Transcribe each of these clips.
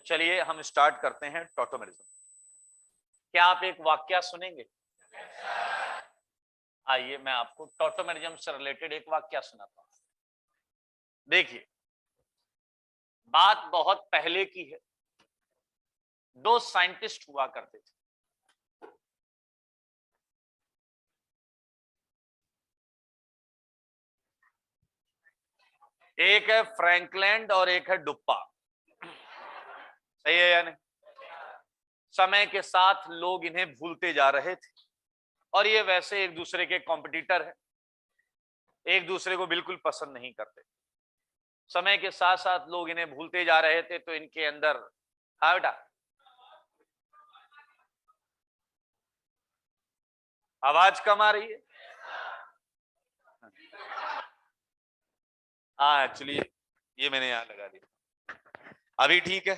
चलिए हम स्टार्ट करते हैं टॉटोमेरिज्म। क्या आप एक वाक्य सुनेंगे? आइए मैं आपको टॉटोमेरिज्म से रिलेटेड एक वाक्य सुनाता हूं। देखिए, बात बहुत पहले की है। दो साइंटिस्ट हुआ करते थे। एक है फ्रैंकलैंड और एक है डुप्पा। सही है या नहीं? समय के साथ लोग इन्हें भूलते जा रहे थे और ये वैसे एक दूसरे के कॉम्पिटिटर है, एक दूसरे को बिल्कुल पसंद नहीं करते। समय के साथ साथ लोग इन्हें भूलते जा रहे थे तो इनके अंदर, हाँ बेटा, आवाज कम आ रही है। हाँ एक्चुअली ये मैंने यहां लगा दिया। अभी ठीक है?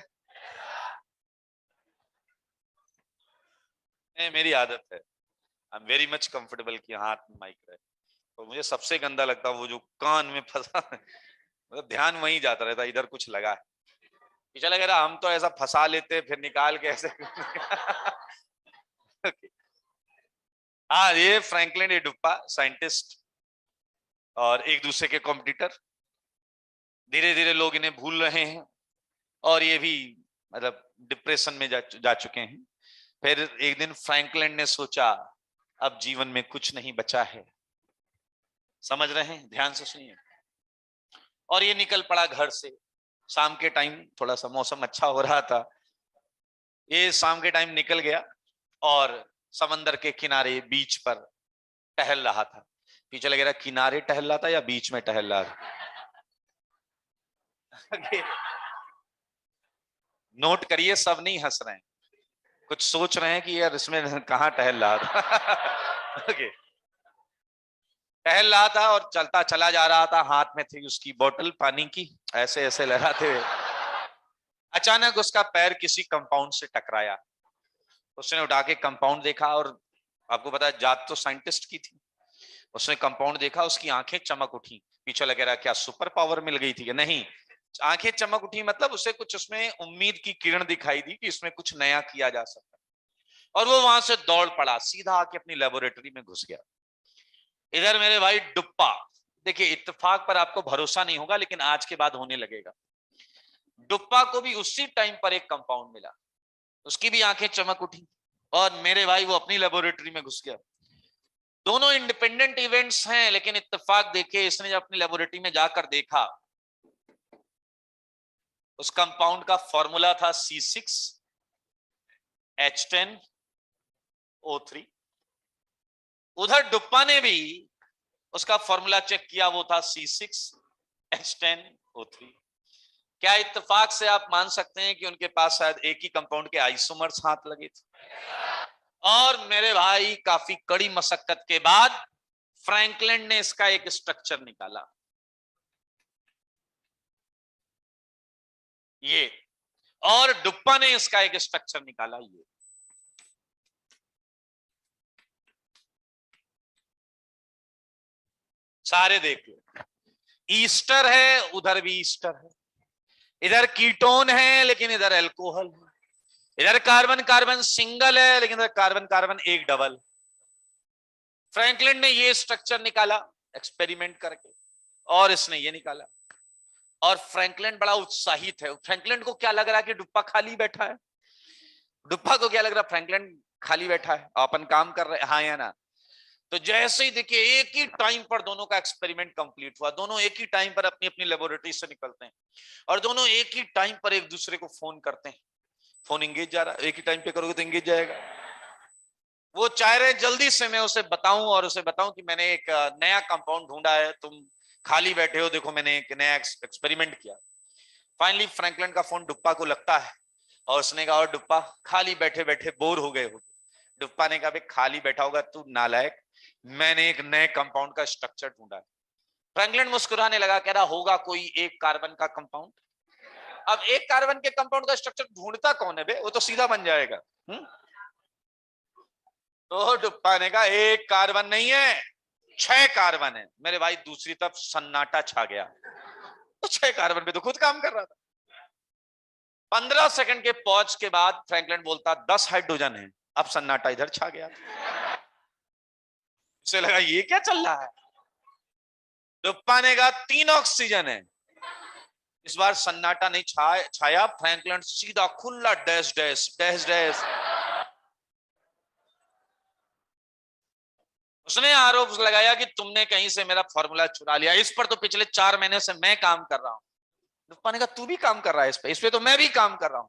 नहीं, मेरी आदत है। I am very much comfortable कि हाथ में माइक रहे। तो मुझे सबसे गंदा लगता है वो जो कान में फंसा मतलब ध्यान वहीं जाता रहता, इधर कुछ लगा है। पीछे लग रहा हम तो ऐसा फंसा लेते फिर निकाल के ऐसे हाँ, ये फ्रैंकलिन ए डुप्पा साइंटिस्ट और एक दूसरे के कॉम्पिटिटर। धीरे धीरे लोग इन्हें भूल रहे हैं और ये भी मतलब डिप्रेशन में जा चुके हैं। फिर एक दिन फ्रैंकलिन ने सोचा अब जीवन में कुछ नहीं बचा है। समझ रहे हैं? ध्यान से सुनिए। और ये निकल पड़ा घर से। शाम के टाइम थोड़ा सा मौसम अच्छा हो रहा था। ये शाम के टाइम निकल गया और समंदर के किनारे बीच पर टहल रहा था। पीछे लग रहा किनारे टहल रहा था या बीच में टहल रहा था। नोट करिए, सब नहीं हंस रहे हैं, कुछ सोच रहे हैं कि यार इसमें कहां टहल रहा था। ओके, टहल रहा था और चलता चला जा रहा था। हाथ में थी उसकी बोतल पानी की, ऐसे ऐसे लहराते हुए अचानक उसका पैर किसी कंपाउंड से टकराया। उसने उठा के कंपाउंड देखा और आपको पता है जात तो साइंटिस्ट की थी। उसने कंपाउंड देखा, उसकी आंखें चमक उठी। पीछे लग रहा क्या सुपर पावर मिल गई थी? नहीं, आंखें चमक उठी मतलब उसे कुछ उसमें उम्मीद की किरण दिखाई दी कि इसमें कुछ नया किया जा सकता है। और वो वहां से दौड़ पड़ा, सीधा आके अपनी लेबोरेटरी में घुस गया। इधर मेरे भाई डुप्पा, देखिए इत्तेफाक पर आपको भरोसा नहीं होगा लेकिन आज के बाद होने लगेगा। डुप्पा को भी उसी टाइम पर एक कंपाउंड मिला, उसकी भी आंखें चमक उठी और मेरे भाई वो अपनी लेबोरेटरी में घुस गया। दोनों इंडिपेंडेंट इवेंट्स हैं लेकिन इत्तेफाक देखिए, इसने जब अपनी लेबोरेटरी में जाकर देखा, उस कंपाउंड का फॉर्मूला था C6H10O3। उधर डुप्पा ने भी उसका फॉर्मूला चेक किया, वो था C6H10O3। क्या इत्तेफाक से आप मान सकते हैं कि उनके पास शायद एक ही कंपाउंड के आइसोमर्स हाथ लगे थे? और मेरे भाई काफी कड़ी मशक्कत के बाद फ्रैंकलिन ने इसका एक स्ट्रक्चर निकाला, ये, और डुप्पा ने इसका एक स्ट्रक्चर निकाला, ये। सारे देख लो, ईस्टर है, उधर भी ईस्टर है। इधर कीटोन है लेकिन इधर एल्कोहल है। इधर कार्बन कार्बन सिंगल है लेकिन इधर कार्बन कार्बन एक डबल। फ्रैंकलिन ने ये स्ट्रक्चर निकाला एक्सपेरिमेंट करके और इसने ये निकाला। और फ्रैंकलिन बड़ा उत्साहित है। फ्रैंकलिन को क्या लग रहा है कि डुप्पा खाली बैठा है? डुप्पा को क्या लग रहा है? फ्रैंकलिन खाली बैठा है, अपन काम कर रहे हैं, हाँ या ना? तो जैसे ही देखिए एक ही टाइम पर दोनों का एक्सपेरिमेंट कंप्लीट हुआ, दोनों एक ही टाइम पर अपनी अपनी लेबोरेटरी से निकलते हैं और दोनों एक ही टाइम पर एक दूसरे को फोन करते हैं। फोन इंगेज जा रहा है, एक ही टाइम पे करोगे तो इंगेज जाएगा। वो चाह रहे जल्दी से मैं उसे बताऊं और उसे बताऊं कि मैंने एक नया कंपाउंड ढूंढा है, तुम खाली बैठे हो, देखो मैंने एक नया एक्सपेरिमेंट किया। फाइनली फ्रैंकलिन का फोन डुप्पा को लगता है और उसने कहा, और डुप्पा खाली बैठे बैठे बोर हो गए हो? डुप्पा ने कहा, खाली बैठा होगा तू नालायक, मैंने एक नए कंपाउंड का स्ट्रक्चर ढूंढा है। फ्रैंकलिन मुस्कुराने लगा, कह रहा होगा कोई एक कार्बन का कंपाउंड। अब एक कार्बन के कंपाउंड का स्ट्रक्चर ढूंढता कौन है बे, वो तो सीधा बन जाएगा। तो डुप्पा ने कहा एक कार्बन नहीं है, 6 कार्बन है। मेरे भाई दूसरी तरफ सन्नाटा छा गया। तो 6 कार्बन पे तो खुद काम कर रहा था। 15 सेकंड के पॉज के बाद फ्रैंकलिन बोलता 10 हाइड्रोजन है। अब सन्नाटा इधर छा गया। उसे लगा ये क्या चल रहा है। डुप्पा ने कहा 3 ऑक्सीजन है। इस बार सन्नाटा नहीं छाया। फ्रैंकलिन सीधा खुला डैश डैश डैश डैश। उसने आरोप लगाया कि तुमने कहीं से मेरा फॉर्मूला चुरा लिया। इस पर तो पिछले 4 महीने से मैं काम कर रहा हूं। डुप्पा ने कहा तू भी काम कर रहा है इस पे तो मैं भी काम कर रहा हूं।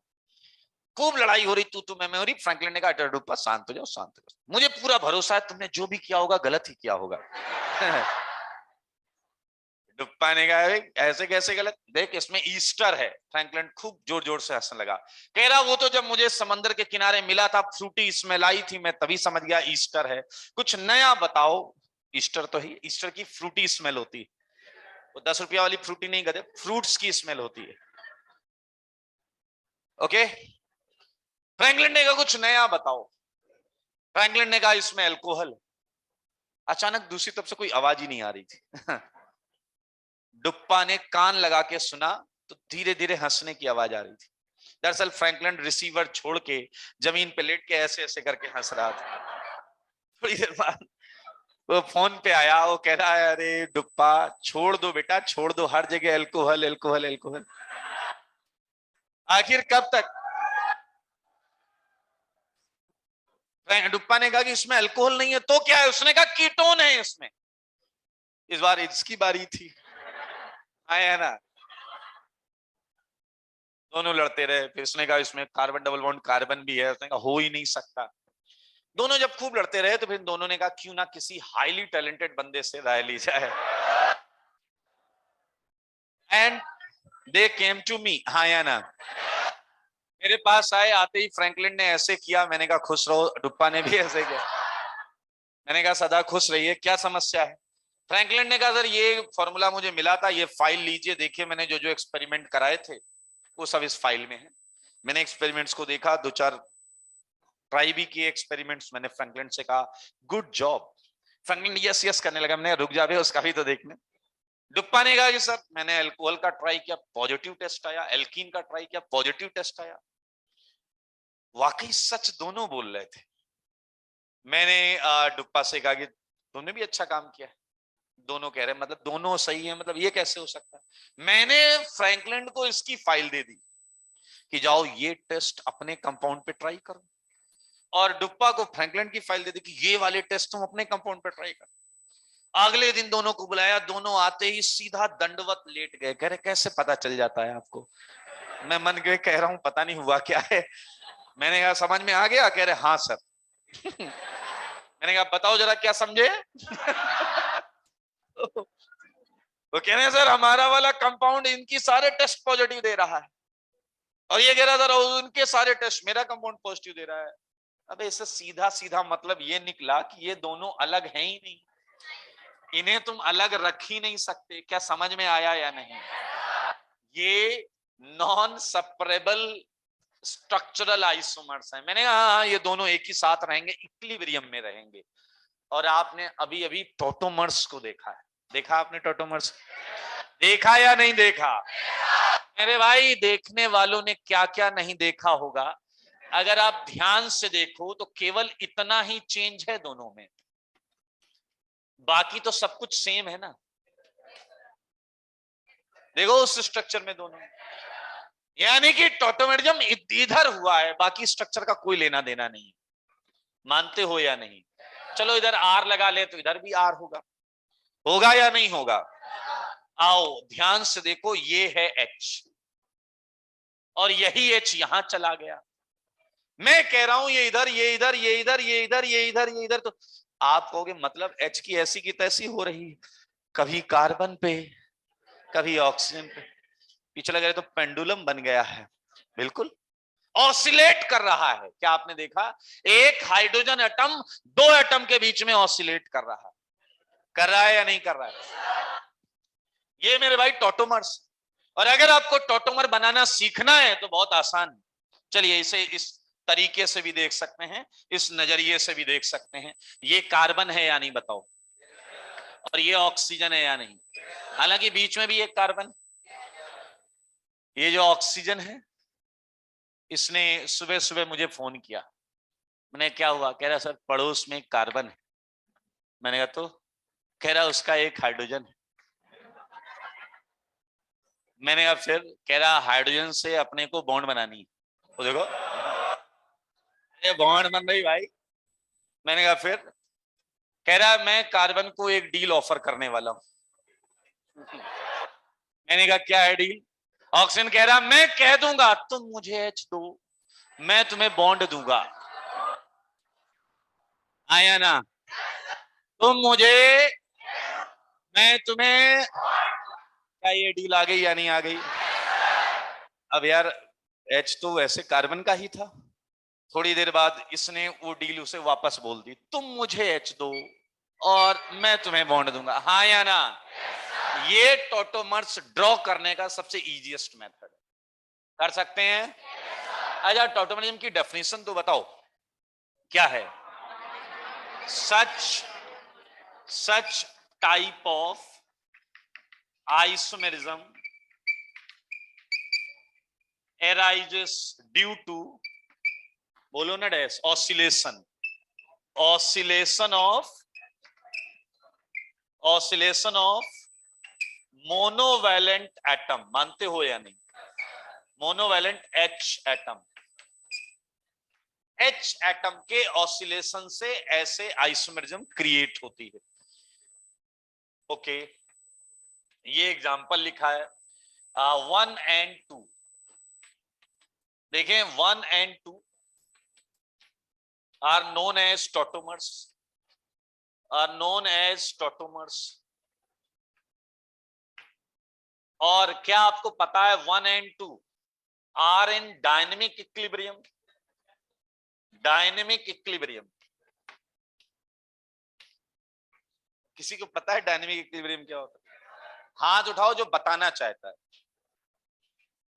खूब लड़ाई हो रही, तू मैं हो रही। फ्रैंकलिन ने कहा डुप्पा शांत हो जाओ, शांत हो जाओ, मुझे पूरा भरोसा है तुमने जो भी किया होगा गलत ही किया होगा। डुप्पा ने कहा ऐसे कैसे गलत, देख इसमें ईस्टर है। फ्रैंकलिन खूब जोर जोर से हंसने लगा। कह रहा वो तो जब मुझे समंदर के किनारे मिला था, फ्रूटी स्मेल आई थी, मैं तभी समझ गया ईस्टर है। कुछ नया बताओ। ईस्टर तो ही, ईस्टर की फ्रूटी स्मेल होती है। वो 10 रुपया वाली फ्रूटी नहीं गधे, फ्रूट्स की स्मेल होती है। ओके। फ्रैंकलिन ने कहा कुछ नया बताओ। फ्रैंकलिन ने कहा इसमें अल्कोहल। अचानक दूसरी तरफ से कोई आवाज ही नहीं आ रही थी। डुप्पा ने कान लगा के सुना तो धीरे धीरे हंसने की आवाज आ रही थी। दरअसल फ्रैंकलिन रिसीवर छोड़ के जमीन पे लेट के ऐसे ऐसे करके हंस रहा था। थोड़ी देर बाद वो फोन पे आया, वो कह रहा है अरे डुप्पा छोड़ दो बेटा, छोड़ दो, हर जगह अल्कोहल अल्कोहल अल्कोहल। आखिर कब तक। डुप्पा ने कहा कि इसमें अल्कोहल नहीं है तो क्या है। उसने कहा कीटोन है इसमें। इस बार इसकी बारी थी। आया ना। दोनों लड़ते रहे। फिर उसने कहा इसमें कार्बन डबल बॉन्ड कार्बन भी है। उसने कहा हो ही नहीं सकता। दोनों जब खूब लड़ते रहे तो फिर दोनों ने कहा क्यों ना किसी हाईली टैलेंटेड बंदे से राय ली जाए। And they came to me. हाँ या ना। मेरे पास आए, आते ही फ्रैंकलिन ने ऐसे किया। मैंने कहा खुश रहो। डुप्पा ने भी ऐसे किया। मैंने कहा सदा खुश रहिए, क्या समस्या है। फ्रैंकलिन ने कहा सर ये फॉर्मूला मुझे मिला था, ये फाइल लीजिए, देखिए मैंने जो जो एक्सपेरिमेंट कराए थे वो सब इस फाइल में है। मैंने एक्सपेरिमेंट्स को देखा, 2-4 ट्राई भी किए एक्सपेरिमेंट्स। मैंने फ्रैंकलिन से कहा good job. Franklin yes yes करने लगा। मैंने रुक जा बे, उसका भी तो देखने। डुप्पा ने कहा कि सर मैंने अल्कोहल का ट्राई किया, पॉजिटिव टेस्ट आया। एल्कीन का ट्राई किया, पॉजिटिव टेस्ट आया। वाकई सच दोनों बोल रहे थे। मैंने डुप्पा से कहा कि तुमने भी अच्छा काम किया। दोनों कह रहे मतलब दोनों सही है, मतलब ये कैसे हो सकता है। मैंने फ्रैंकलिन को इसकी फाइल दे दी कि जाओ ये टेस्ट अपने कंपाउंड पे ट्राई करो, और डुप्पा को फ्रैंकलिन की फाइल दे दी कि ये वाले टेस्ट तुम अपने कंपाउंड पे ट्राई करो। अगले दिन दोनों को बुलाया। दोनों आते ही सीधा दंडवत लेट गए। कह रहे कैसे पता चल जाता है आपको। मैं मन के कह रहा हूं पता नहीं हुआ क्या है। मैंने कहा समझ में आ गया। कह रहे हाँ सर। मैंने कहा बताओ जरा क्या समझे। वो कह रहे हैं सर हमारा वाला कंपाउंड इनकी सारे टेस्ट पॉजिटिव दे रहा है, और ये कह रहा था उनके सारे टेस्ट मेरा कंपाउंड पॉजिटिव दे रहा है। अब इससे सीधा सीधा मतलब ये निकला कि ये दोनों अलग हैं ही नहीं, इन्हें तुम अलग रख ही नहीं सकते। क्या समझ में आया या नहीं। ये नॉन सेपरेबल स्ट्रक्चरल आइसोमर्स हैं। मैंने कहा हाँ ये दोनों एक ही साथ रहेंगे, इक्विलिब्रियम में रहेंगे। और आपने अभी अभी टोटोमर्स को देखा है। देखा आपने टोटोमर्स, देखा या नहीं देखा। मेरे भाई देखने वालों ने क्या क्या नहीं देखा होगा। अगर आप ध्यान से देखो तो केवल इतना ही चेंज है दोनों में, बाकी तो सब कुछ सेम है ना। देखो उस स्ट्रक्चर में दोनों, यानी कि टोटोमेरिज्म इधर हुआ है, बाकी स्ट्रक्चर का कोई लेना देना नहीं। मानते हो या नहीं। चलो इधर आर लगा ले तो इधर भी आर होगा, होगा या नहीं होगा। आओ ध्यान से देखो, ये है एच और यही एच यहां चला गया। मैं कह रहा हूं ये इधर ये इधर ये इधर ये इधर ये इधर ये इधर, तो आप कहोगे मतलब एच की ऐसी की तैसी हो रही, कभी कार्बन पे कभी ऑक्सीजन पे। पीछे लग रहा है तो पेंडुलम बन गया है। बिल्कुल ऑसिलेट कर रहा है। क्या आपने देखा, एक हाइड्रोजन एटम 2 एटम के बीच में ऑसिलेट कर रहा है। कर रहा है या नहीं कर रहा है। ये मेरे भाई टोटोमर्स। और अगर आपको टोटोमर बनाना सीखना है तो बहुत आसान है। चलिए इसे इस तरीके से भी देख सकते हैं, इस नजरिए से भी देख सकते हैं। ये कार्बन है या नहीं बताओ, और ये ऑक्सीजन है या नहीं। हालांकि बीच में भी एक कार्बन, ये जो ऑक्सीजन है इसने सुबह सुबह मुझे फोन किया। मैंने क्या हुआ? कह रहा सर पड़ोस में कार्बन है। मैंने कहा तो? कह रहा उसका एक हाइड्रोजन है। मैंने कहा फिर? कह रहा हाइड्रोजन से अपने को बॉन्ड बनानी है। तो देखो ये बॉन्ड बन रही भाई। मैंने कहा फिर? कह रहा मैं कार्बन को एक डील ऑफर करने वाला हूं। मैंने कहा क्या है डील? ऑक्सीजन कह रहा मैं कह दूंगा तुम मुझे एच दो, मैं तुम्हें बॉन्ड दूंगा। आया ना? तुम मुझे, मैं तुम्हें। क्या ये डील आ गई या नहीं आ गई? अब यार एच तो वैसे कार्बन का ही था। थोड़ी देर बाद इसने वो डील उसे वापस बोल दी, तुम मुझे एच दो और मैं तुम्हें बॉन्ड दूंगा। हाँ या ना? ये टॉटोमर्स ड्रॉ करने का सबसे इजीएस्ट मेथड है। कर सकते हैं? अच्छा टॉटोमरिज्म की डेफिनेशन तो बताओ क्या है? Such such type of isomerism arises due to, बोलो ना dash, oscillation of monovalent atom. मानते हो या नहीं? Monovalent H atom, H atom के ऑसिलेशन से ऐसे आइसोमेरिज्म क्रिएट होती है। ओके ये एग्जांपल लिखा है 1 and 2। देखें 1 and 2 are known as tautomers। और क्या आपको पता है 1 and 2 are in dynamic equilibrium? किसी को पता है डायनेमिक इक्विलिब्रियम क्या होता है? हाथ उठाओ जो बताना चाहता है।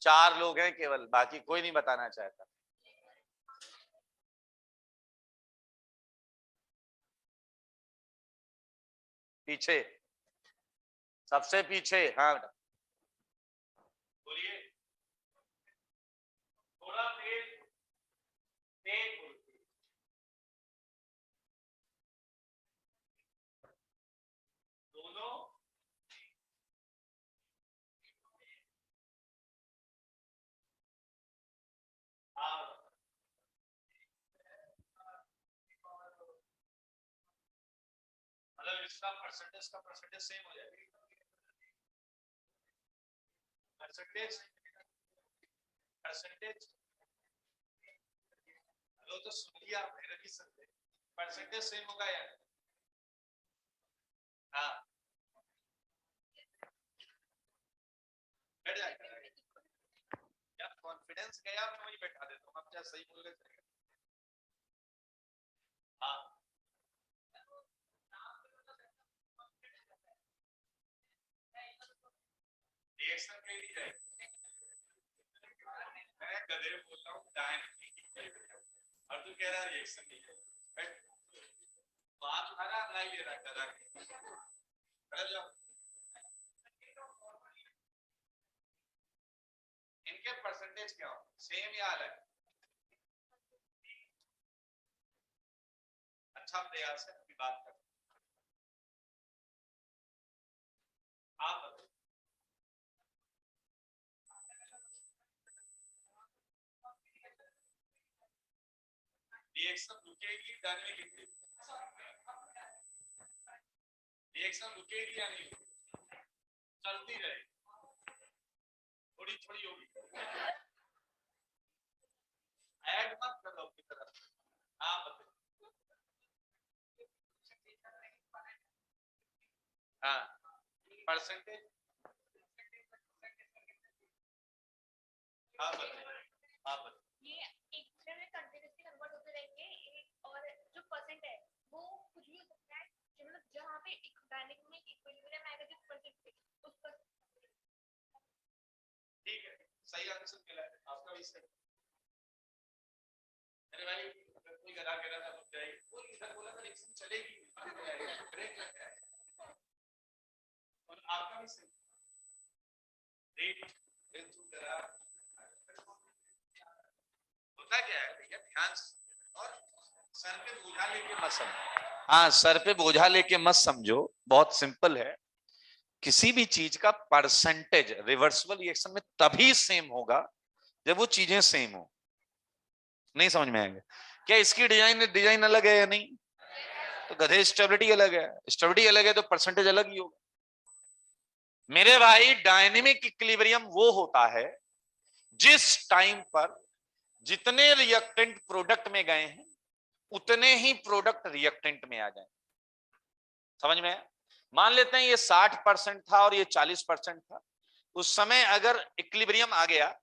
4 लोग हैं केवल, बाकी कोई नहीं बताना चाहता। पीछे, सबसे पीछे। हाँ बेटा बोलिए। थोड़ा तेज तेज बोलिए। दोनों मतलब इसका परसेंटेज सेम हो जाएगा। परसेंटेज परसेंटेज हेलो तो सुनिए, आप मेरे भी सकते। परसेंटेज सेम होगा यार। हाँ बैठ जाएगा। क्या कॉन्फिडेंस गया? मैं वही बैठा देता हूँ, आप क्या सही बोल रहे थे? हाँ रिएक्शन के लिए मैं गधे बोल रहा हूँ डायनेमिक, और तू कह रहा रिएक्शन नहीं है। बात उठा रहा लाई ले रहा गधा के जाओ। इनके परसेंटेज क्या हो? सेम या अलग? अच्छा प्रयास है, अभी बात कर। आप रिएक्शन रुकेगी डायनेमिक, रिएक्शन रुकेगी या नहीं? चलती रहेगी, थोड़ी थोड़ी होगी। ऐड मत करो अपनी तरफ। हाँ बताइए। हाँ परसेंटेज। हाँ बताइए। हाँ बताइए। ये एक दूसरे में कंटिन्यूअसली कन्वर्ट होते रहेंगे। एक और जो परसेंट है वो कुछ भी हो सकता है, मतलब जहाँ पे एक डायनेमिक इक्विलिब्रियम आएगा जिस परसेंट पे उस पर। ठीक है सही आंसर मिला है आपका भी सही। अरे भाई अगर कोई गधा कह रहा था रुक जाएगी, कोई इधर बोला था रिएक्शन चलेगी ब्रेक लग जाएगा, और आपका भी सही। रेट तू गधा होता क्या है भैया, ध्यान से, और सर पे बोझा लेके मत समझो। हाँ, सर पे बोझा लेके मत समझो, बहुत सिंपल है। किसी भी चीज का परसेंटेज रिवर्सिबल रिएक्शन में तभी सेम होगा जब वो चीजें सेम हो। नहीं समझ में आएगा क्या? इसकी डिजाइन अलग है या नहीं? तो गधे स्टेबिलिटी अलग है, स्टेबिलिटी अलग है तो परसेंटेज अलग ही होगा। मेरे भाई, डायनेमिक इक्विलिब्रियम वो होता है जिस टाइम पर जितने रिएक्टेंट प्रोडक्ट में गए हैं उतने ही प्रोडक्ट रिएक्टेंट में आ जाए। समझ में आया? मान लेते हैं ये 60% था और ये 40% था। उस समय अगर इक्विलिब्रियम आ गया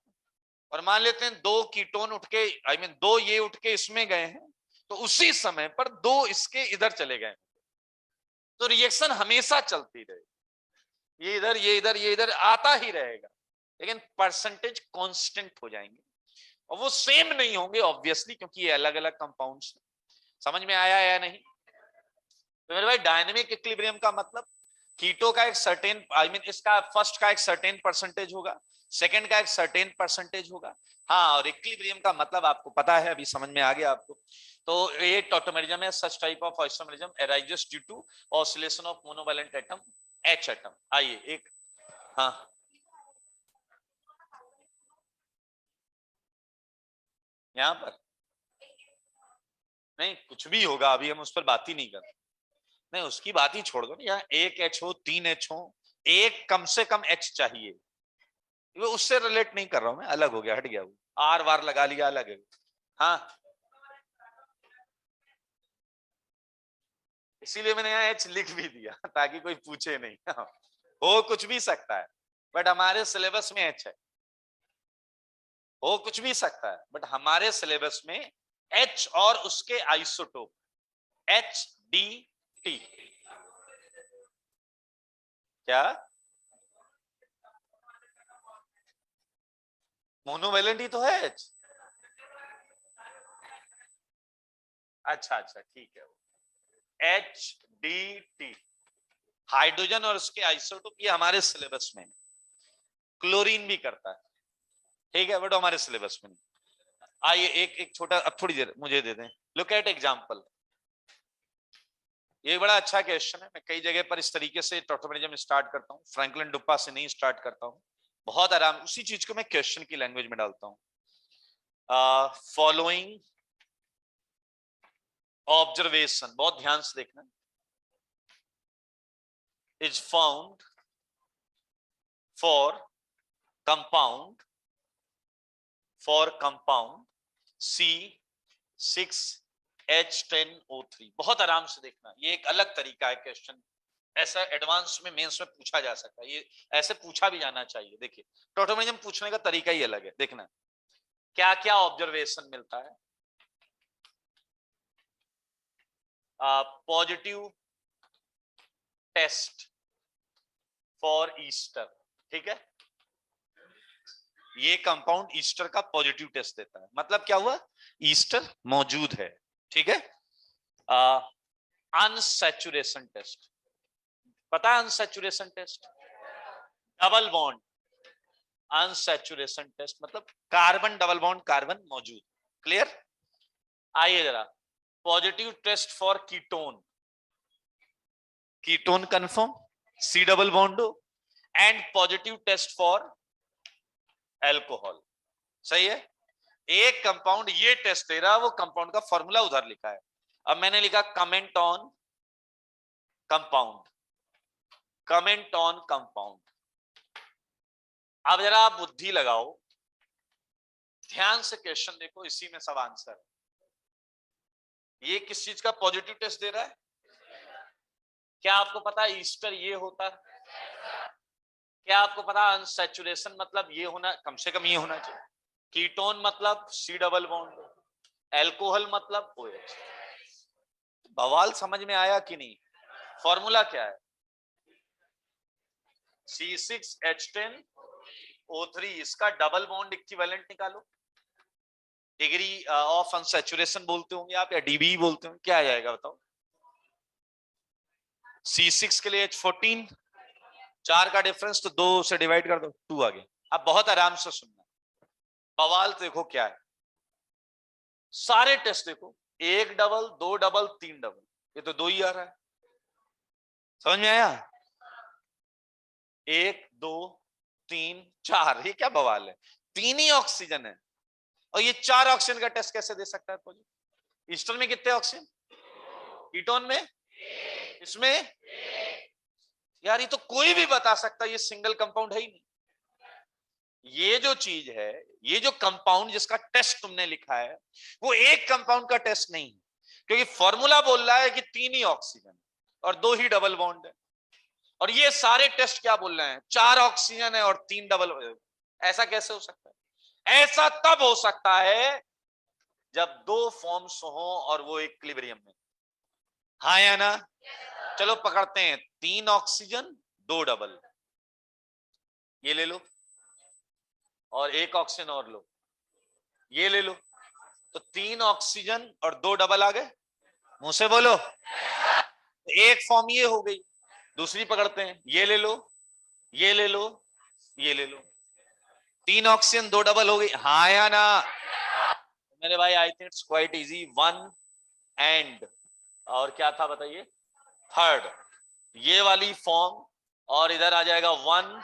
और मान लेते हैं दो कीटोन उठ के, दो ये उठ के इसमें गए हैं, तो उसी समय पर दो इसके इधर चले गए, तो रिएक्शन हमेशा चलती रहेगी। ये इधर ये इधर ये इधर आता ही रहेगा, लेकिन परसेंटेज कांस्टेंट हो जाएंगे और वो सेम नहीं होंगे ऑब्वियसली, क्योंकि ये अलग अलग कंपाउंड्स। समझ में आया या नहीं? तो मेरे भाई, डायनेमिक इक्विलिब्रियम का मतलब कीटो का एक सर्टेन इसका फर्स्ट का एक सर्टेन परसेंटेज होगा, सेकंड का एक सर्टेन परसेंटेज होगा। हाँ, और इक्विलिब्रियम का मतलब आपको पता है, अभी समझ में आ गया आपको। तो ये टॉटोमेरिज्म है, such type of isomerism arises due to oscillation of monovalent atom H atom. आइए एक, हाँ यहां पर नहीं, कुछ भी होगा, अभी हम उस पर बात ही नहीं कर, नहीं उसकी बात ही छोड़ दो ना। यहाँ एक एच हो, तीन एच हो, एक कम से कम एच चाहिए, वो उससे रिलेट नहीं कर रहा हूं मैं, अलग हो गया, हट गया वो, आर वार लगा लिया, अलग है। हाँ, इसीलिए मैंने यहाँ एच लिख भी दिया ताकि कोई पूछे नहीं। हो कुछ भी सकता है, बट हमारे सिलेबस में एच है। हो कुछ भी सकता है, बट हमारे सिलेबस में एच और उसके आइसोटोप एच डी टी। क्या मोनोवैलेंट ही तो है एच? अच्छा अच्छा, ठीक है। एच डी टी हाइड्रोजन और उसके आइसोटोप, ये हमारे सिलेबस में। क्लोरीन भी करता है, ठीक है, बट हमारे सिलेबस में नहीं। आइए एक एक छोटा, अब थोड़ी देर मुझे दे दें। Look at example. ये बड़ा अच्छा क्वेश्चन है, मैं कई जगह पर इस तरीके से टॉटोमेरिज्म स्टार्ट करता हूँ, फ्रैंकलिन डुप्पा से नहीं स्टार्ट करता हूँ। बहुत आराम, उसी चीज को मैं क्वेश्चन की लैंग्वेज में डालता हूँ। फॉलोइंग ऑब्जर्वेशन, बहुत ध्यान से देखना, is found for compound C6H10O3। बहुत आराम से देखना, ये एक अलग तरीका है क्वेश्चन, ऐसा एडवांस में मेंस में पूछा जा सकता है, ये ऐसे पूछा भी जाना चाहिए। देखिए, टॉटोमेरिज्म पूछने का तरीका ही अलग है। देखना क्या क्या ऑब्जर्वेशन मिलता है। पॉजिटिव टेस्ट फॉर ईस्टर, ठीक है, ये कंपाउंड ईस्टर का पॉजिटिव टेस्ट देता है, मतलब क्या हुआ, ईस्टर मौजूद है, ठीक है। अनसैचुरेशन टेस्ट, पता है unsaturation test? Double bond unsaturation test, मतलब कार्बन डबल बॉन्ड कार्बन मौजूद। क्लियर? आइए जरा, positive test for ketone, ketone confirm, C double bond, and positive test for alcohol. सही है, एक कंपाउंड ये टेस्ट दे रहा है, वो कंपाउंड का फॉर्मूला उधर लिखा है। अब मैंने लिखा comment on compound, comment on compound. अब जरा आप बुद्धि लगाओ, ध्यान से क्वेश्चन देखो, इसी में सब आंसर है। ये किस चीज का पॉजिटिव टेस्ट दे रहा है? क्या आपको पता है ईस्टर ये होता है? क्या आपको पता है अनसैचुरेशन मतलब ये होना, कम से कम ये होना चाहिए। कीटोन मतलब सी डबल बॉन्ड, एल्कोहल मतलब OH। बवाल समझ में आया कि नहीं? फॉर्मूला क्या है? C6H10O3, इसका डबल बॉन्ड इक्विवेलेंट निकालो। डिग्री ऑफ अनसैचुरेशन बोलते होंगे आप, या डीबी बोलते होंगे, क्या आ जाएगा बताओ? C6 के लिए H14, 4 का डिफरेंस तो 2 से डिवाइड कर दो, 2 आ गया। अब बहुत आराम से सुनना, बवाल देखो क्या है। सारे टेस्ट देखो, 1 डबल 2 डबल 3 डबल, ये तो 2 ही आ रहा है। समझ में आया? 1 2 3 4, ये क्या बवाल है? 3 ही ऑक्सीजन है और ये 4 ऑक्सीजन का टेस्ट कैसे दे सकता है प्रोजेक्ट? ईस्टर्न में कितने ऑक्सीजन, कीटोन में, इसमें, यार ये तो कोई भी बता सकता है, ये सिंगल कंपाउंड है ही नहीं। ये जो चीज है, ये जो कंपाउंड जिसका टेस्ट तुमने लिखा है, वो एक कंपाउंड का टेस्ट नहीं है, क्योंकि फॉर्मूला बोल रहा है कि 3 ही ऑक्सीजन और 2 ही डबल बॉन्ड है। और ये सारे टेस्ट क्या बोल रहे हैं, 4 ऑक्सीजन है और 3 डबल। ऐसा कैसे हो सकता है? ऐसा तब हो सकता है जब 2 फॉर्म्स हो और वो इक्विलिब्रियम में। हाँ या ना? चलो पकड़ते हैं, 3 ऑक्सीजन 2 डबल, ये ले लो, और 1 ऑक्सीजन और लो, ये ले लो, तो 3 ऑक्सीजन और 2 डबल आ गए। मुंह से बोलो। एक फॉर्म ये हो गई। दूसरी पकड़ते हैं, ये ले लो, ये ले लो, ये ले लो, 3 ऑक्सीजन 2 डबल हो गई। हाँ या ना? मेरे भाई I think it's quite easy. 1 and, और क्या था बताइए, थर्ड, ये वाली फॉर्म, और इधर आ जाएगा 1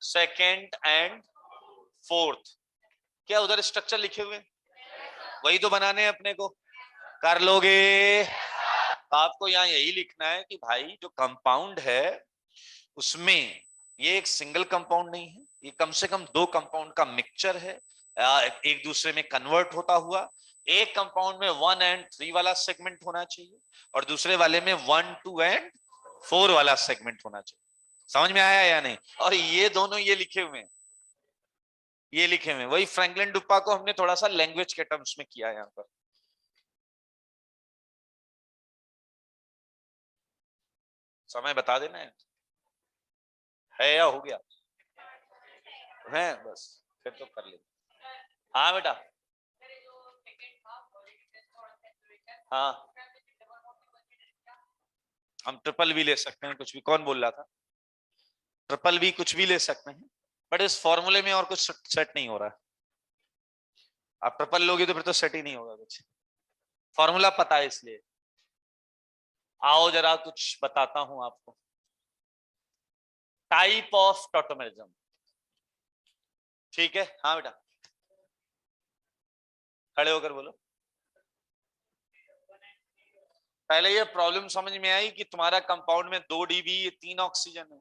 सेकेंड एंड फोर्थ। क्या उधर स्ट्रक्चर लिखे हुए? वही तो बनाने हैं अपने को, कर लोगे? आपको यहाँ यही लिखना है कि भाई जो कंपाउंड है उसमें ये एक सिंगल कंपाउंड नहीं है, ये कम से कम 2 कंपाउंड का मिक्सचर है, एक दूसरे में कन्वर्ट होता हुआ। एक कंपाउंड में 1 एंड 3 वाला सेगमेंट होना चाहिए और दूसरे वाले में 1 2 एंड 4 वाला सेगमेंट होना चाहिए। समझ में आया या नहीं? और ये दोनों ये लिखे हुए हैं, ये लिखे हुए हैं। वही फ्रैंकलिन डुप्पा को हमने थोड़ा सा लैंग्वेज के टर्म्स में किया है यहाँ पर। समय बता देना है या हो गया है? बस फिर तो कर ले। हाँ बेटा, हाँ हम ट्रिपल भी ले सकते हैं, कुछ भी। कौन बोल रहा था? ट्रिपल भी कुछ भी ले सकते हैं, बट इस फॉर्मूले में और कुछ सेट नहीं हो रहा है। आप ट्रिपल लोगे तो फिर तो सेट ही नहीं होगा कुछ। फॉर्मूला पता है इसलिए। आओ जरा कुछ बताता हूं आपको। टाइप ऑफ टॉटोमेरिज्म, ठीक है? हाँ बेटा, खड़े होकर बोलो। पहले ये प्रॉब्लम समझ में आई कि तुम्हारा कंपाउंड में 2 डीबी 3 ऑक्सीजन है,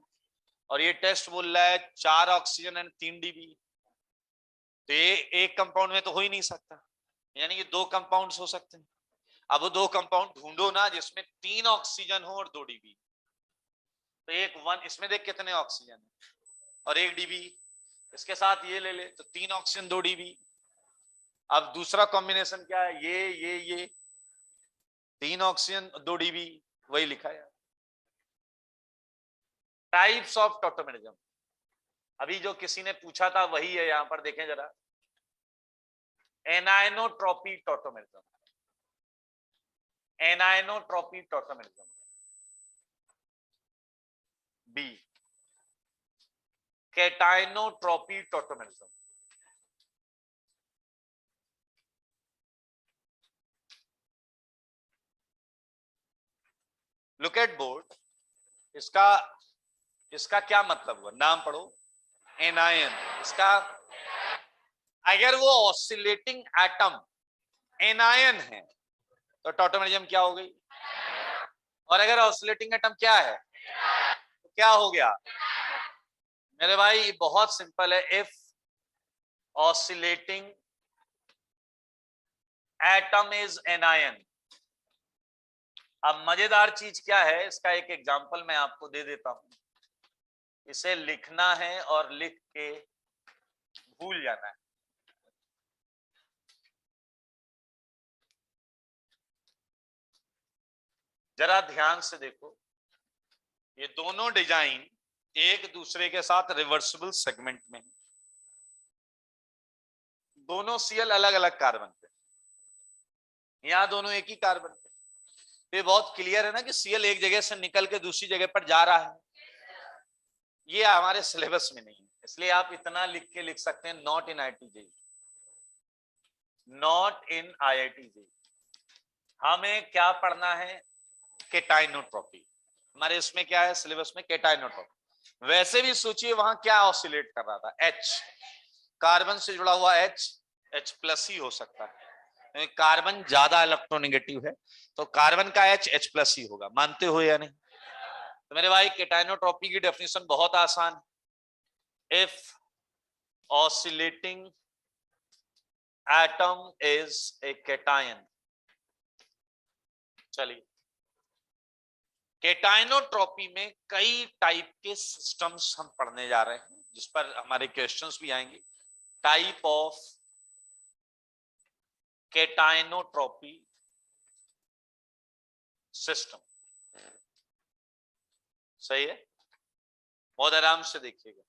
और ये टेस्ट बोल रहा है 4 ऑक्सीजन एंड 3 डीबी। तो ये एक कंपाउंड में तो हो ही नहीं सकता, यानी कि 2 कंपाउंड्स हो सकते हैं। अब वो 2 कंपाउंड ढूंढो ना जिसमें 3 ऑक्सीजन हो और 2 डीबी। तो एक 1, इसमें देख कितने ऑक्सीजन है, और 1 डीबी, इसके साथ ये ले ले तो 3 ऑक्सीजन 2 डीबी। अब दूसरा कॉम्बिनेशन क्या है, ये 3 ऑक्सीजन 2 डीबी, वही लिखा है। टाइप्स ऑफ टॉटोमेरिज्म, अभी जो किसी ने पूछा था वही है, यहां पर देखें जरा। Anionotropy tautomerism, anionotropy tautomerism. B, cationotropy tautomerism. Look at board, इसका इसका क्या मतलब हुआ, नाम पढ़ो। एनायन, इसका अगर वो ऑसिलेटिंग एटम एनायन है तो टॉटोमेरिज्म क्या हो गई, और अगर ऑसिलेटिंग एटम क्या है तो क्या हो गया? मेरे भाई बहुत सिंपल है, if oscillating atom is anion. अब मजेदार चीज क्या है, इसका एक एग्जांपल मैं आपको दे देता हूं। इसे लिखना है और लिख के भूल जाना है। जरा ध्यान से देखो, ये दोनों डिजाइन एक दूसरे के साथ रिवर्सिबल सेगमेंट में है। दोनों सीएल अलग अलग कार्बन पे, यहां दोनों एक ही कार्बन पे। ये बहुत क्लियर है ना कि सीएल एक जगह से निकल के दूसरी जगह पर जा रहा है। ये हमारे सिलेबस में नहीं है, इसलिए आप इतना लिख के लिख सकते हैं, not in IIT JEE. Not in IIT JEE। हमें क्या पढ़ना है? केटाइनोट्रॉपी। हमारे इसमें क्या है सिलेबस में? केटाइनोट्रॉपी। वैसे भी सोचिए वहां क्या ऑसिलेट कर रहा था? H, कार्बन से जुड़ा हुआ H+ ही हो सकता है, कार्बन ज्यादा इलेक्ट्रोनेगेटिव है, तो कार्बन का H+ ही होगा। मानते हो या नहीं? तो मेरे भाई केटाइनोट्रॉपी की डेफिनेशन बहुत आसान। If oscillating atom is a cation. चलिए, केटाइनोट्रॉपी में कई टाइप के सिस्टम्स हम पढ़ने जा रहे हैं, जिस पर हमारे क्वेश्चंस भी आएंगे। Type of cationotropy system. सही है, बहुत आराम से देखिएगा।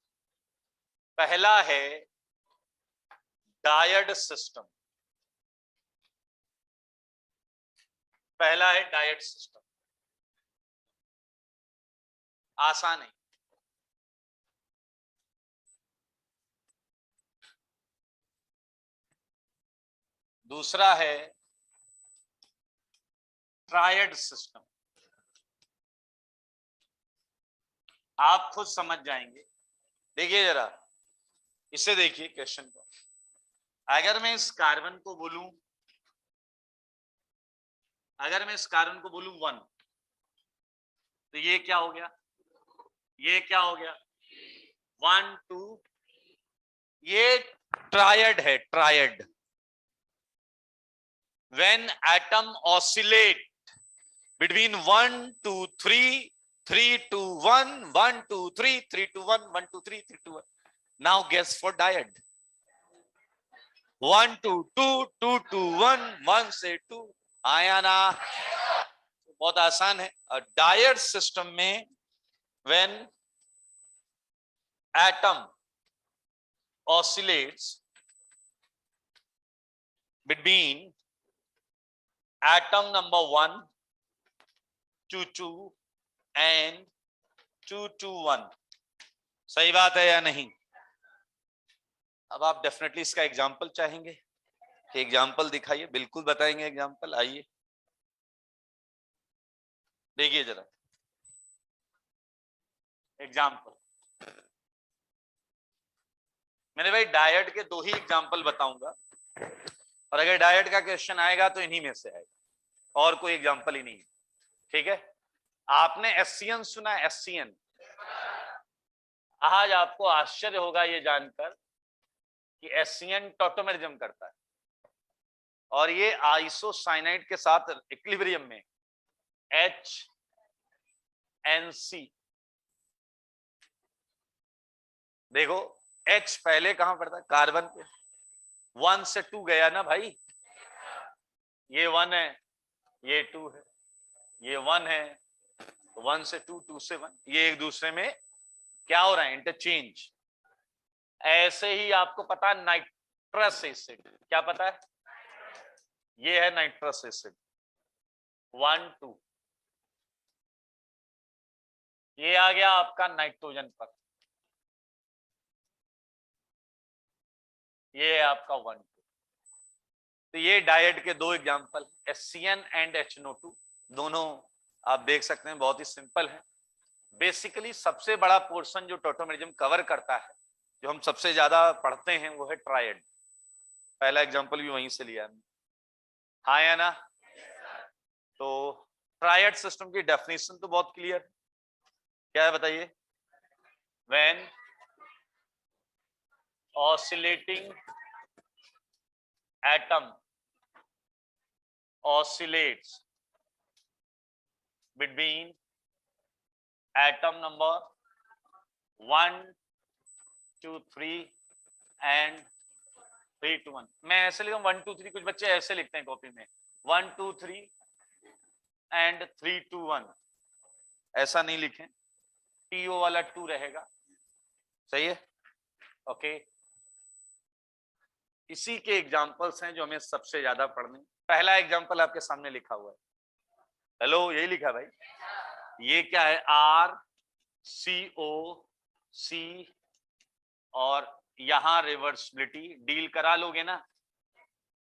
पहला है डायड सिस्टम। पहला है डायड सिस्टम। आसान है। दूसरा है ट्रायड सिस्टम। आप खुद समझ जाएंगे। देखिए जरा, इसे देखिए क्वेश्चन को। अगर मैं इस कार्बन को बोलूं, अगर मैं इस कार्बन को बोलूं 1, तो ये क्या हो गया? ये क्या हो गया? 1 2। ये ट्रायड है, triad. When atom oscillate between 1 2 3, 3 2 1, 1 2 3, 3 2 1, 1 2 3, 3 2 1. Now guess for diode. 1 2 2, 2 2 1, 1 से 2 आया ना? बहुत आसान है। डायड सिस्टम में when atom oscillates between atom number 1 2 2 and 2 2 1। सही बात है या नहीं? अब आप डेफिनेटली इसका एग्जाम्पल चाहेंगे कि एग्जाम्पल दिखाइए। बिल्कुल बताएंगे एग्जाम्पल। आइए देखिए जरा एग्जाम्पल। मैंने भाई डायड के 2 ही एग्जाम्पल बताऊंगा, और अगर डायड का क्वेश्चन आएगा तो इन्हीं में से आएगा, और कोई एग्जाम्पल ही नहीं है। ठीक है? आपने एससीएन सुना? एससीएन। आज आपको आश्चर्य होगा ये जानकर कि एससीएन टॉटोमेरिज्म करता है, और ये आइसोसाइनाइड के साथ इक्विलिब्रियम में HNC। देखो H पहले कहां पड़ता है? कार्बन पे। 1 से 2 गया ना भाई। ये 1 है, ये 2 है, ये 1 है, 1 से 2, 2 से 1। ये एक दूसरे में क्या हो रहा है? इंटरचेंज। ऐसे ही आपको पता है नाइट्रस एसिड। क्या पता है? ये है नाइट्रस एसिड 1 2। ये आ गया आपका नाइट्रोजन पर। ये है आपका 1 2। तो ये डायड के 2 एग्जांपल, HCN एंड HNO2। दोनों आप देख सकते हैं बहुत ही सिंपल है। बेसिकली सबसे बड़ा पोर्शन जो टॉटोमेरिज्म कवर करता है, जो हम सबसे ज्यादा पढ़ते हैं, वो है ट्रायड। पहला एग्जांपल भी वहीं से लिया है। हाँ या ना? तो ट्रायड सिस्टम की डेफिनेशन तो बहुत क्लियर है। क्या है बताइए? When oscillating atom oscillates between atom number 1 2 3 and 3 2 1। मैं ऐसे लिखूं 1 2 3। कुछ बच्चे ऐसे लिखते हैं कॉपी में 1 2 3 and 3 2 1। ऐसा नहीं लिखें, TO वाला 2 रहेगा। सही है? ओके। इसी के एग्जांपल्स हैं जो हमें सबसे ज्यादा पढ़ने। पहला एग्जांपल आपके सामने लिखा हुआ है। हेलो, यही लिखा भाई। ये क्या है? RCOC, और यहां रिवर्सिबिलिटी। डील करा लोगे ना?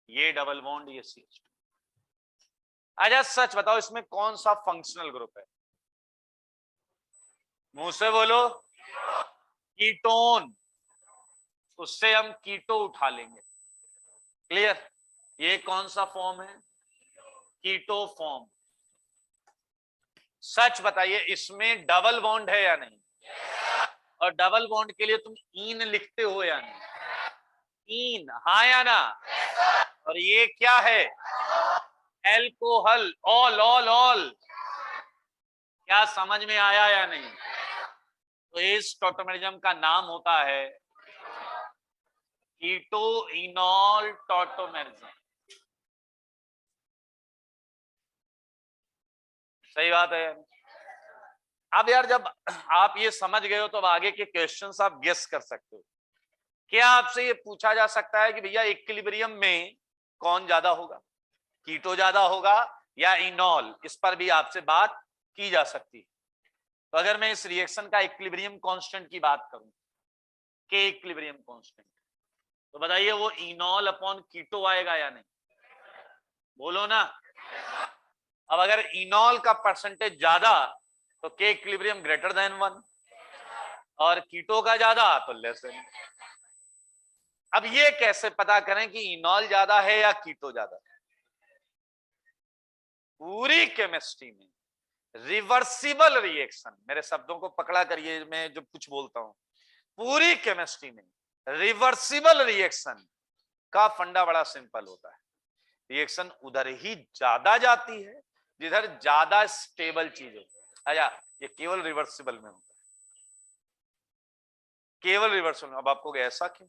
ये डबल बॉन्ड, ये CH2। अच्छा सच बताओ इसमें कौन सा फंक्शनल ग्रुप है? मुंह से बोलो। कीटोन। उससे हम कीटो उठा लेंगे। क्लियर? ये कौन सा फॉर्म है? कीटो फॉर्म। सच बताइए इसमें डबल बॉन्ड है या नहीं? और डबल बॉन्ड के लिए तुम ईन लिखते हो या नहीं? ईन, हाँ या ना? और ये क्या है? एल्कोहल। All all all. क्या समझ में आया या नहीं? तो इस टॉटोमेरिज्म का नाम होता है कीटो इनॉल टॉटोमेरिज्म। सही बात है। अब यार जब आप ये समझ गए हो तो अब आगे के क्वेश्चंस आप गेस कर सकते हो। क्या आपसे ये पूछा जा सकता है कि भैया इक्विलिब्रियम में कौन ज्यादा होगा? कीटो ज्यादा होगा या इनॉल? इस पर भी आपसे बात की जा सकती है। तो अगर मैं इस रिएक्शन का इक्विलिब्रियम कांस्टेंट की बात करूं, के इक्विलिब्रियम कांस्टेंट, तो बताइए वो इनॉल अपॉन कीटो आएगा या नहीं? बोलो ना। अब अगर इनॉल का परसेंटेज ज्यादा तो के इक्विलिब्रियम ग्रेटर देन 1, और कीटो का ज्यादा तो लेस देन। अब ये कैसे पता करें कि इनॉल ज्यादा है या कीटो ज्यादा? पूरी केमिस्ट्री में रिवर्सिबल रिएक्शन, मेरे शब्दों को पकड़ा करिए मैं जो कुछ बोलता हूं, पूरी केमिस्ट्री में रिवर्सिबल रिएक्शन का फंडा बड़ा सिंपल होता है। रिएक्शन उधर ही ज्यादा जाती है जिधर ज्यादा स्टेबल चीज हो। अच्छा, ये केवल रिवर्सिबल में होता है, केवल रिवर्सिबल में। अब आपको ऐसा क्यों?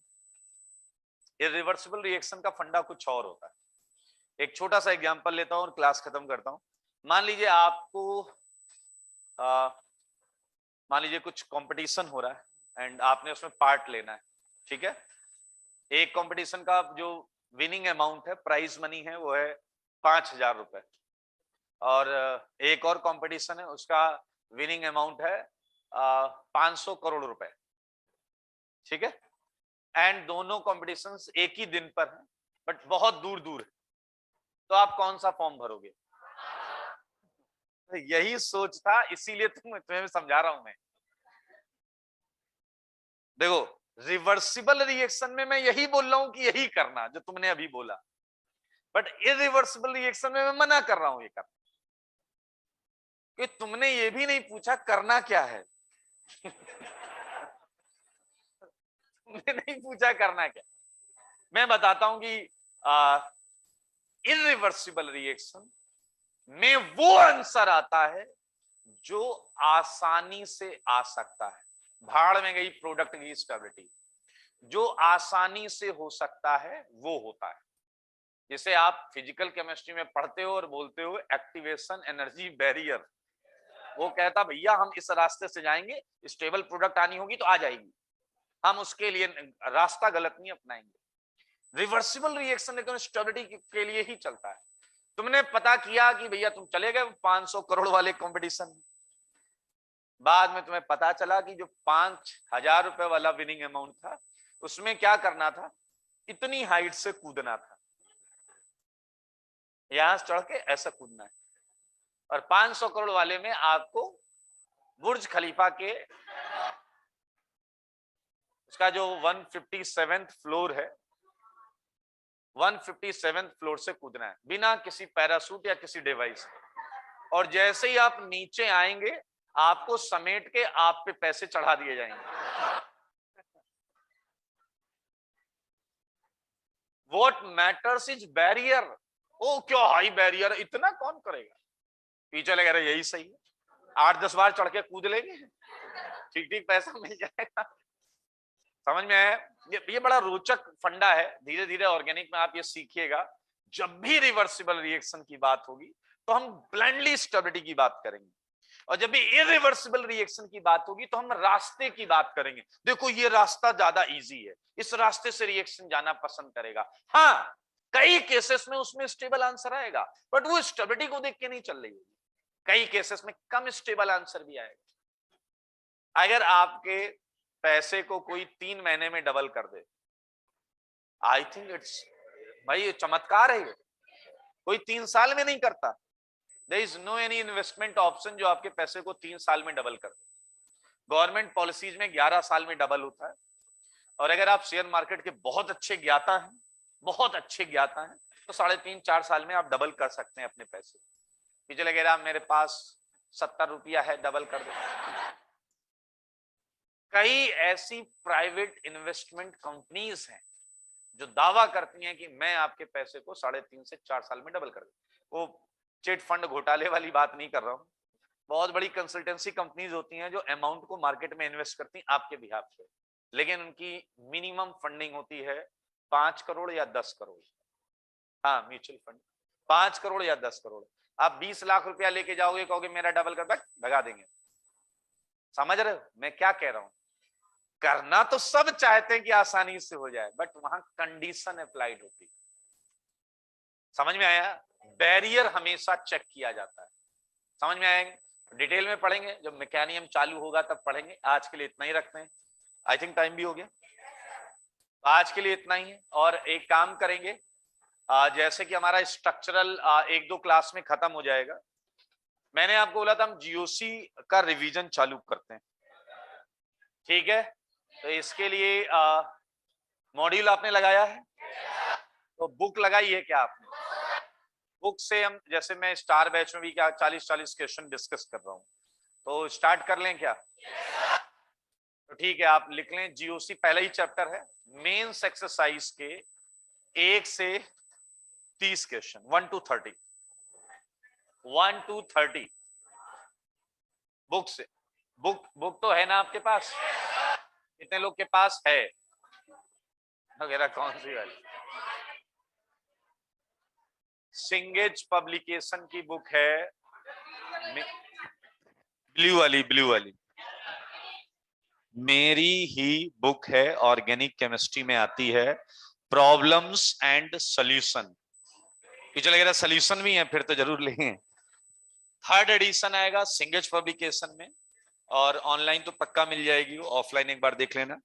इरिवर्सिबल रिएक्शन का फंडा कुछ और होता है। एक छोटा सा एग्जांपल लेता हूं और क्लास खत्म करता हूं। मान लीजिए आपको मान लीजिए कुछ कंपटीशन हो रहा है एंड आपने उसमें पार्ट लेना है, ठीक है? एक कंपटीशन का जो विनिंग अमाउंट है, प्राइज मनी है, वो है 5,000 रुपए, और एक और कंपटीशन है उसका विनिंग अमाउंट है 500 करोड़ रुपए, ठीक है? एंड दोनों कॉम्पिटिशन्स एक ही दिन पर हैं बट बहुत दूर दूर है, तो आप कौन सा फॉर्म भरोगे? यही सोच था, इसीलिए तुम्हें समझा रहा हूं मैं। देखो रिवर्सिबल रिएक्शन में मैं यही बोल रहा हूं कि यही करना जो तुमने अभी बोला, बट इरिवर्सिबल रिएक्शन में मैं मना कर रहा हूं ये करना, कि तुमने ये भी नहीं पूछा करना क्या है। तुमने नहीं पूछा करना क्या। मैं बताता हूं कि इरिवर्सिबल रिएक्शन में वो आंसर आता है जो आसानी से आ सकता है। भाड़ में गई प्रोडक्ट की स्टेबिलिटी, जो आसानी से हो सकता है वो होता है। जिसे आप फिजिकल केमिस्ट्री में पढ़ते हो और बोलते हो एक्टिवेशन एनर्जी बैरियर। वो कहता भैया हम इस रास्ते से जाएंगे, स्टेबल प्रोडक्ट आनी होगी तो आ जाएगी, हम उसके लिए रास्ता गलत नहीं अपनाएंगे। रिवर्सिबल रिएक्शन लेकिन स्टेबिलिटी के लिए ही चलता है। तुमने पता किया कि भैया तुम चले गए 500 करोड़ वाले कंपटीशन, बाद में तुम्हें पता चला कि जो 5,000 रुपए वाला विनिंग अमाउंट था उसमें क्या करना था, इतनी हाइट से कूदना था, यहां चढ़ के ऐसा कूदना है। और 500 करोड़ वाले में आपको बुर्ज खलीफा के उसका जो 157th फ्लोर है, 157th फ्लोर से कूदना है बिना किसी पैरासूट या किसी डिवाइस। और जैसे ही आप नीचे आएंगे आपको समेट के आप पे पैसे चढ़ा दिए जाएंगे। What matters is barrier. ओ क्या हाई बैरियर, इतना कौन करेगा? पीछे लगे रहे यही सही है, 8-10 बार चढ़ के कूद लेंगे, ठीक ठीक पैसा मिल जाएगा। समझ में आया? ये बड़ा रोचक फंडा है, धीरे धीरे ऑर्गेनिक में आप ये सीखिएगा। जब भी रिवर्सिबल रिएक्शन की बात होगी तो हम ब्लाइंडली स्टेबिलिटी की बात करेंगे, और जब भी इरिवर्सिबल रिएक्शन की बात होगी तो हम रास्ते की बात करेंगे। देखो ये रास्ता ज्यादा इजी है, इस रास्ते से रिएक्शन जाना पसंद करेगा। हाँ, कई केसेस में उसमें स्टेबल आंसर आएगा बट वो स्टेबिलिटी को देख के नहीं चल रही होगी। कई केसेस में कम स्टेबल आंसर भी आएगा। अगर आपके पैसे को कोई 3 महीने में डबल कर दे, आई थिंक इट्स भाई ये चमत्कार है, ये कोई 3 साल में नहीं करता। There is no any investment option जो आपके पैसे को 3 साल में डबल कर दे। गवर्नमेंट पॉलिसीज में 11 साल में डबल होता है। और अगर आप शेयर मार्केट के बहुत अच्छे ज्ञाता हैं, बहुत अच्छे ज्ञाता हैं, तो 3.5-4 साल में आप डबल कर सकते हैं अपने पैसे। कि चले अगर आप मेरे पास 70 रुपया है, डबल कर दो। कई ऐसी प्राइवेट इन्वेस्टमेंट कंपनीज हैं जो दावा करती हैं कि मैं आपके पैसे को 3.5 से 4 साल में डबल कर दूं। वो चिट फंड घोटाले वाली बात नहीं कर रहा हूं। बहुत बड़ी कंसल्टेंसी कंपनीज होती हैं जो अमाउंट को मार्केट में इन्वेस्ट करती हैं आपके बिहाफ पे, लेकिन उनकी मिनिमम फंडिंग होती है 5 करोड़ या 10 करोड़। हाँ, म्यूचुअल फंड 5 करोड़ या 10 करोड़। आप 20 लाख रुपया लेके जाओगे, कहोगे मेरा डबल कर, भगा देंगे। समझ रहे हो मैं क्या कह रहा हूं? करना तो सब चाहते हैं कि आसानी से हो जाए, बट वहां कंडीशन अप्लाइड होती है। समझ में आया? बैरियर हमेशा चेक किया जाता है। समझ में आएंगे? डिटेल में पढ़ेंगे जब मैकेनिज्म चालू होगा तब पढ़ेंगे। आज के लिए इतना ही रखते हैं। आई थिंक टाइम भी हो गया, आज के लिए इतना ही है। और एक काम करेंगे, जैसे कि हमारा स्ट्रक्चरल 1-2 क्लास में खत्म हो जाएगा। मैंने आपको बोला था हम जीओसी का रिवीजन चालू करते हैं, ठीक है? तो इसके लिए मॉड्यूल आपने लगाया है, तो बुक लगाई है क्या आपने? बुक से हम, जैसे मैं स्टार बैच में भी क्या 40-40 क्वेश्चन डिस्कस कर रहा हूं, तो स्टार्ट कर लें क्या? तो ठीक है, आप लिख लें जीओसी पहला ही चैप्टर है, मेंस एक्सरसाइज के 1 से 30 क्वेश्चन, 1 to 30 बुक से। बुक तो है ना आपके पास? कितने लोग के पास है वगैरह? कौन सी वाली? सिंगेज पब्लिकेशन की बुक है, ब्लू वाली मेरी ही बुक है, ऑर्गेनिक केमिस्ट्री में आती है, प्रॉब्लम्स एंड सॉल्यूशन। चलेगा सॉल्यूशन भी है फिर तो जरूर लेंगे। 3rd एडिशन आएगा सिंगेज पब्लिकेशन में, और ऑनलाइन तो पक्का मिल जाएगी, वो ऑफलाइन एक बार देख लेना।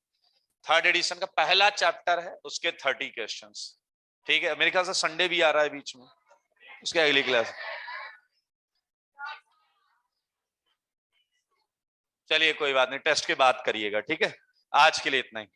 3rd एडिशन का पहला चैप्टर है, उसके 30 क्वेश्चंस, ठीक है? मेरे ख्याल से संडे भी आ रहा है बीच में, उसके अगली क्लास। चलिए कोई बात नहीं, टेस्ट के बाद करिएगा, ठीक है? आज के लिए इतना ही।